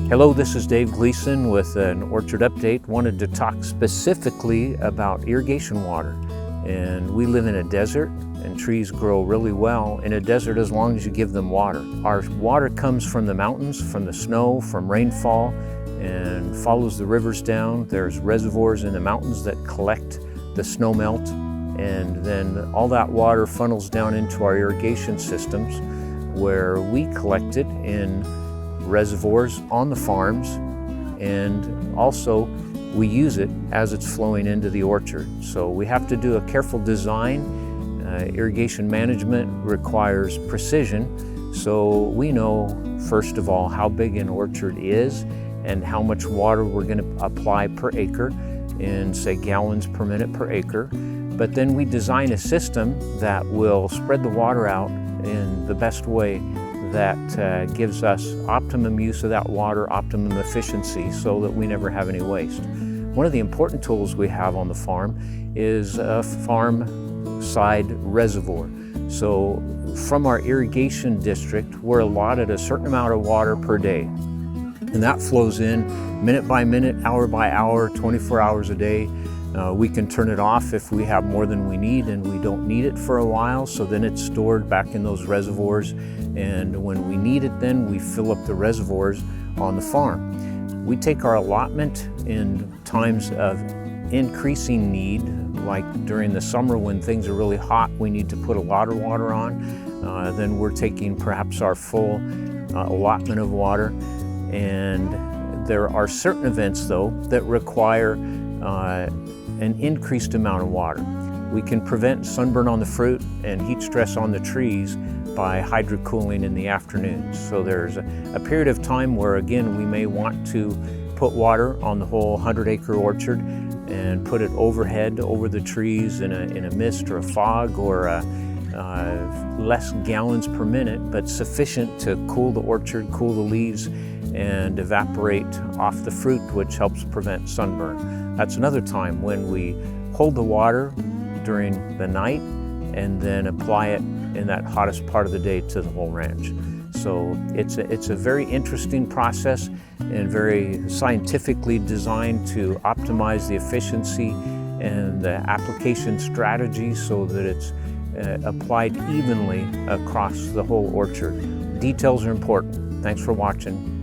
Hello, this is Dave Gleason with an orchard update. Wanted to talk specifically about irrigation water. And we live in a desert and trees grow really well in a desert as long as you give them water. Our water comes from the mountains, from the snow, from rainfall, and follows the rivers down. There's reservoirs in the mountains that collect the snow melt, and then all that water funnels down into our irrigation systems where we collect it in reservoirs on the farms, and also we use it as it's flowing into the orchard. So we have to do a careful design. Irrigation management requires precision, so we know first of all how big an orchard is and how much water we're going to apply per acre in, say, gallons per minute per acre. But then we design a system that will spread the water out in the best way that gives us optimum use of that water, optimum efficiency, so that we never have any waste. One of the important tools we have on the farm is a farm side reservoir. So from our irrigation district, we're allotted a certain amount of water per day. And that flows in minute by minute, hour by hour, 24 hours a day. We can turn it off if we have more than we need and we don't need it for a while, so then it's stored back in those reservoirs, and when we need it, then we fill up the reservoirs on the farm. We take our allotment in times of increasing need, like during the summer when things are really hot, we need to put a lot of water on. Then we're taking perhaps our full allotment of water. And there are certain events, though, that require an increased amount of water. We can prevent sunburn on the fruit and heat stress on the trees by hydrocooling in the afternoons. So there's a period of time where, again, we may want to put water on the whole 100-acre orchard and put it overhead over the trees in a mist or a fog, or less gallons per minute, but sufficient to cool the orchard, cool the leaves, and evaporate off the fruit, which helps prevent sunburn. That's another time when we hold the water during the night and then apply it in that hottest part of the day to the whole ranch. So it's a very interesting process and very scientifically designed to optimize the efficiency and the application strategy so that it's applied evenly across the whole orchard. Details are important. Thanks for watching.